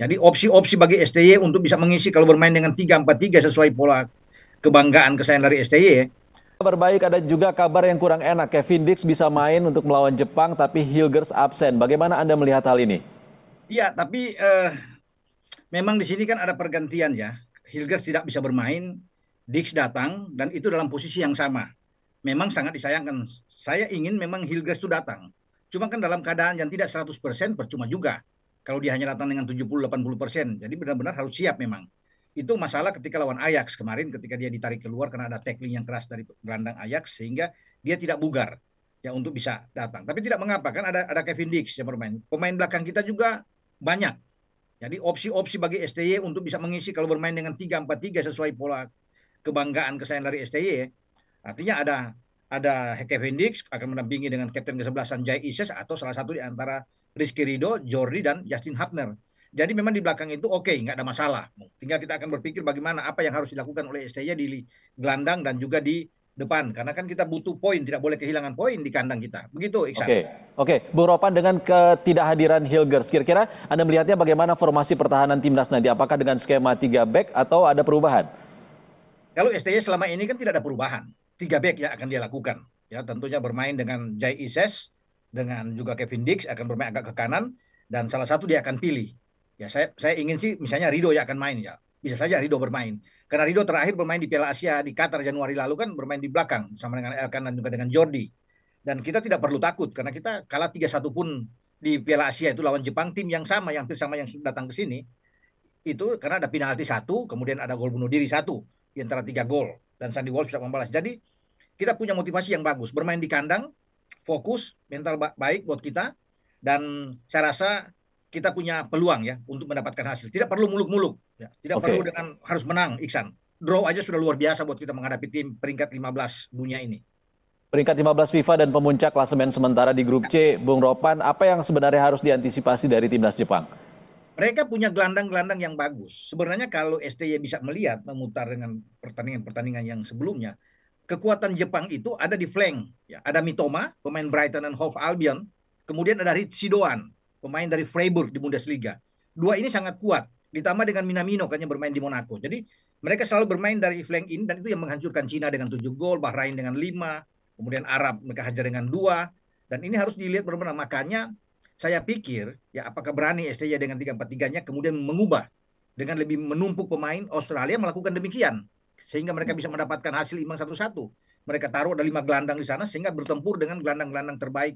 Jadi opsi-opsi bagi STY untuk bisa mengisi kalau bermain dengan 3-4-3 sesuai pola kebanggaan kesayangan dari STY. Kabar baik, ada juga kabar yang kurang enak. Kevin Dix bisa main untuk melawan Jepang, tapi Hilgers absen. Bagaimana Anda melihat hal ini? Iya, tapi memang di sini kan ada pergantian ya. Hilgers tidak bisa bermain, Dix datang, dan itu dalam posisi yang sama. Memang sangat disayangkan. Saya ingin memang Hilgers itu datang. Cuma kan dalam keadaan yang tidak 100% percuma juga. Kalau dia hanya datang dengan 70-80%. Jadi benar-benar harus siap memang. Itu masalah ketika lawan Ajax kemarin ketika dia ditarik keluar karena ada tackling yang keras dari gelandang Ajax sehingga dia tidak bugar ya untuk bisa datang. Tapi tidak mengapa kan ada Kevin Dix yang bermain. Pemain belakang kita juga banyak. Jadi opsi-opsi bagi STY untuk bisa mengisi kalau bermain dengan 3-4-3 sesuai pola kebanggaan kesayangan dari STY. Artinya ada Kevin Dix akan mendampingi dengan kapten kesebelasan Jai Ises atau salah satu di antara Rizky Ridho, Jordi dan Justin Hapner. Jadi memang di belakang itu oke, nggak ada masalah. Tinggal kita akan berpikir bagaimana apa yang harus dilakukan oleh STY di gelandang dan juga di depan. Karena kan kita butuh poin, tidak boleh kehilangan poin di kandang kita. Begitu, Iksan. Oke, Bung Ropan, dengan ketidakhadiran Hilgers, kira-kira Anda melihatnya bagaimana formasi pertahanan timnas nanti? Apakah dengan skema 3 back atau ada perubahan? Kalau STY selama ini kan tidak ada perubahan. 3 back ya akan dia lakukan. Ya tentunya bermain dengan Jai Ises, dengan juga Kevin Dix akan bermain agak ke kanan, dan salah satu dia akan pilih. Ya saya ingin sih misalnya Ridho ya akan main ya. Bisa saja Ridho bermain. Karena Ridho terakhir bermain di Piala Asia di Qatar Januari lalu kan bermain di belakang sama dengan Elkan dan juga dengan Jordi. Dan kita tidak perlu takut karena kita kalah 3-1 pun di Piala Asia itu lawan Jepang, tim yang sama yang hampir sama yang datang ke sini itu karena ada penalti satu, kemudian ada gol bunuh diri satu di antara 3 gol dan Sandy Walsh bisa membalas. Jadi kita punya motivasi yang bagus bermain di kandang, fokus, mental baik buat kita dan saya rasa kita punya peluang ya untuk mendapatkan hasil. Tidak perlu muluk-muluk, ya. Tidak perlu Oke, dengan harus menang, Iksan. Draw aja sudah luar biasa buat kita menghadapi tim peringkat 15 dunia ini. peringkat 15 FIFA dan pemuncak klasemen sementara di grup C, Bung Ropan, apa yang sebenarnya harus diantisipasi dari timnas Jepang? Mereka punya gelandang-gelandang yang bagus. Sebenarnya kalau STY bisa melihat memutar dengan pertandingan-pertandingan yang sebelumnya, kekuatan Jepang itu ada di flank. Ya, ada Mitoma, pemain Brighton dan Hove Albion. Kemudian ada Ritchie Doan, pemain dari Freiburg di Bundesliga. Dua ini sangat kuat. Ditambah dengan Minamino kan yang bermain di Monaco. Jadi mereka selalu bermain dari flank ini dan itu yang menghancurkan Cina dengan 7 gol, Bahrain dengan 5, kemudian Arab mereka hajar dengan 2. Dan ini harus dilihat benar-benar. Makanya saya pikir ya apakah berani STY dengan 3-4-3-nya kemudian mengubah dengan lebih menumpuk pemain. Australia melakukan demikian sehingga mereka bisa mendapatkan hasil imbang 1-1. Mereka taruh ada 5 gelandang di sana sehingga bertempur dengan gelandang-gelandang terbaik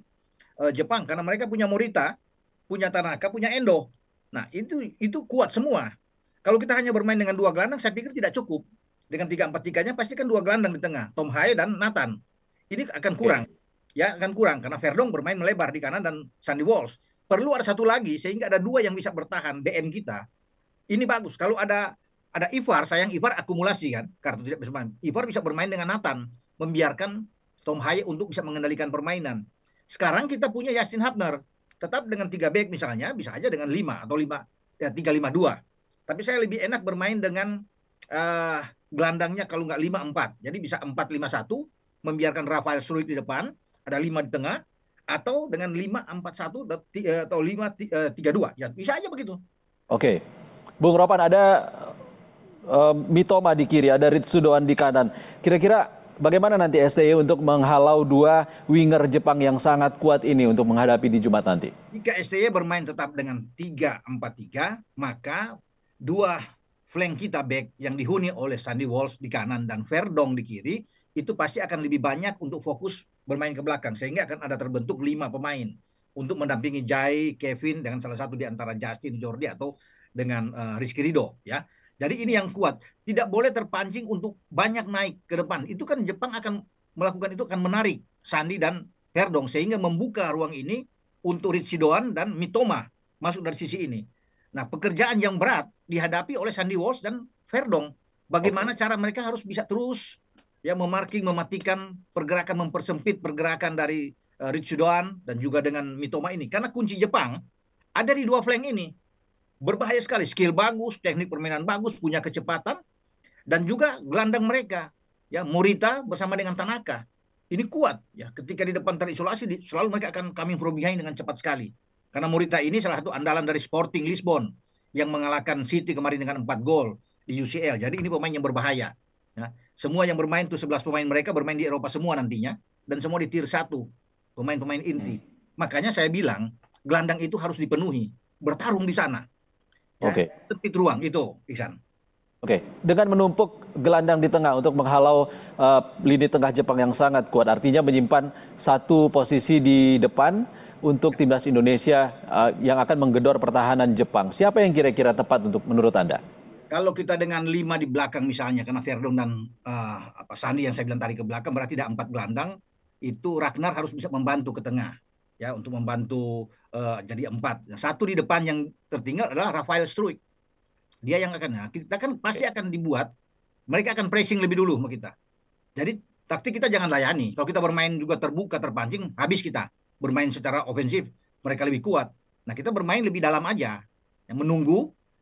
Jepang karena mereka punya Morita, punya Tanaka, punya Endo. Nah, itu kuat semua. Kalau kita hanya bermain dengan 2 gelandang saya pikir tidak cukup. Dengan 3-4-3-nya pasti kan 2 gelandang di tengah, Tom Haye dan Nathan. Ini akan kurang. Oke. Ya, akan kurang karena Verdong bermain melebar di kanan dan Sandy Walsh. Perlu ada satu lagi sehingga ada 2 yang bisa bertahan DM kita. Ini bagus. Kalau ada Ivar, sayang Ivar akumulasi kan, kartu tidak bisa main. Ivar bisa bermain dengan Nathan, membiarkan Tom Haye untuk bisa mengendalikan permainan. Sekarang kita punya Justin Hapner, tetap dengan 3 back misalnya, bisa aja dengan 5 atau 5 ya 3-5-2. Tapi saya lebih enak bermain dengan uh, gelandangnya kalau nggak 5-4. Jadi bisa 4-5-1, membiarkan Rafael Struijk di depan, ada 5 di tengah, atau dengan 5-4-1 atau 5-3-2. Ya bisa aja begitu. Oke, Bung Ropan, ada Mitoma di kiri, ada Ritsudoan di kanan. Kira-kira bagaimana nanti STY untuk menghalau dua winger Jepang yang sangat kuat ini untuk menghadapi di Jumat nanti? Jika STY bermain tetap dengan 3-4-3, maka 2 flank kita back yang dihuni oleh Sandy Walsh di kanan dan Verdong di kiri, itu pasti akan lebih banyak untuk fokus bermain ke belakang. Sehingga akan ada terbentuk 5 pemain untuk mendampingi Jai, Kevin, dengan salah satu di antara Justin, Jordi, atau dengan Rizky Ridho. Ya. Jadi ini yang kuat. Tidak boleh terpancing untuk banyak naik ke depan. Itu kan Jepang akan melakukan itu, akan menarik Sandy dan Verdong. Sehingga membuka ruang ini untuk Ritchie-Doan dan Mitoma masuk dari sisi ini. Nah, pekerjaan yang berat dihadapi oleh Sandy Walsh dan Verdong. Bagaimana Oke. cara mereka harus bisa terus ya memarking, mematikan pergerakan, mempersempit pergerakan dari Ritchie-Doan dan juga dengan Mitoma ini. Karena kunci Jepang ada di 2 flank ini. Berbahaya sekali, skill bagus, teknik permainan bagus, punya kecepatan dan juga gelandang mereka ya Morita bersama dengan Tanaka ini kuat ya ketika di depan terisolasi selalu mereka akan coming from behind dengan cepat sekali karena Morita ini salah satu andalan dari Sporting Lisbon yang mengalahkan City kemarin dengan 4 gol di UCL. Jadi ini pemain yang berbahaya. Ya. Semua yang bermain tuh 11 pemain mereka bermain di Eropa semua nantinya dan semua di tier 1 pemain-pemain inti. Makanya saya bilang gelandang itu harus dipenuhi, bertarung di sana. Ya, Oke. sempit ruang itu, Iksan. Oke, dengan menumpuk gelandang di tengah untuk menghalau lini tengah Jepang yang sangat kuat, artinya menyimpan satu posisi di depan untuk timnas Indonesia yang akan menggedor pertahanan Jepang. Siapa yang kira-kira tepat untuk menurut Anda? Kalau kita dengan 5 di belakang misalnya, karena Verdon dan Sandi yang saya bilang tadi ke belakang, berarti ada 4 gelandang, itu Ragnar harus bisa membantu ke tengah. Ya, untuk membantu jadi 4. Nah, satu di depan yang tertinggal adalah Rafael Struijk. Dia yang akan, nah, kita kan pasti akan dibuat, mereka akan pressing lebih dulu sama kita. Jadi taktik kita jangan layani. Kalau kita bermain juga terbuka, terpancing, habis kita. Bermain secara ofensif, mereka lebih kuat. Nah, kita bermain lebih dalam aja. Yang menunggu,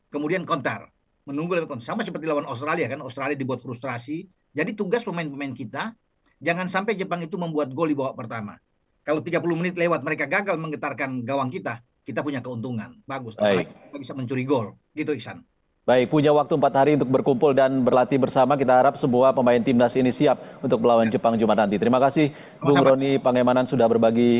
kemudian counter. Menunggu lebih counter. Sama seperti lawan Australia kan. Australia dibuat frustrasi. Jadi tugas pemain-pemain kita, jangan sampai Jepang itu membuat gol di babak pertama. Kalau 30 menit lewat mereka gagal menggetarkan gawang kita punya keuntungan. Bagus. Baik. Apalagi kita bisa mencuri gol. Gitu, Iksan. Baik, punya waktu 4 hari untuk berkumpul dan berlatih bersama. Kita harap semua pemain timnas ini siap untuk melawan Jepang Jumat nanti. Terima kasih, Bung Sama-sama. Roni Pangemanan sudah berbagi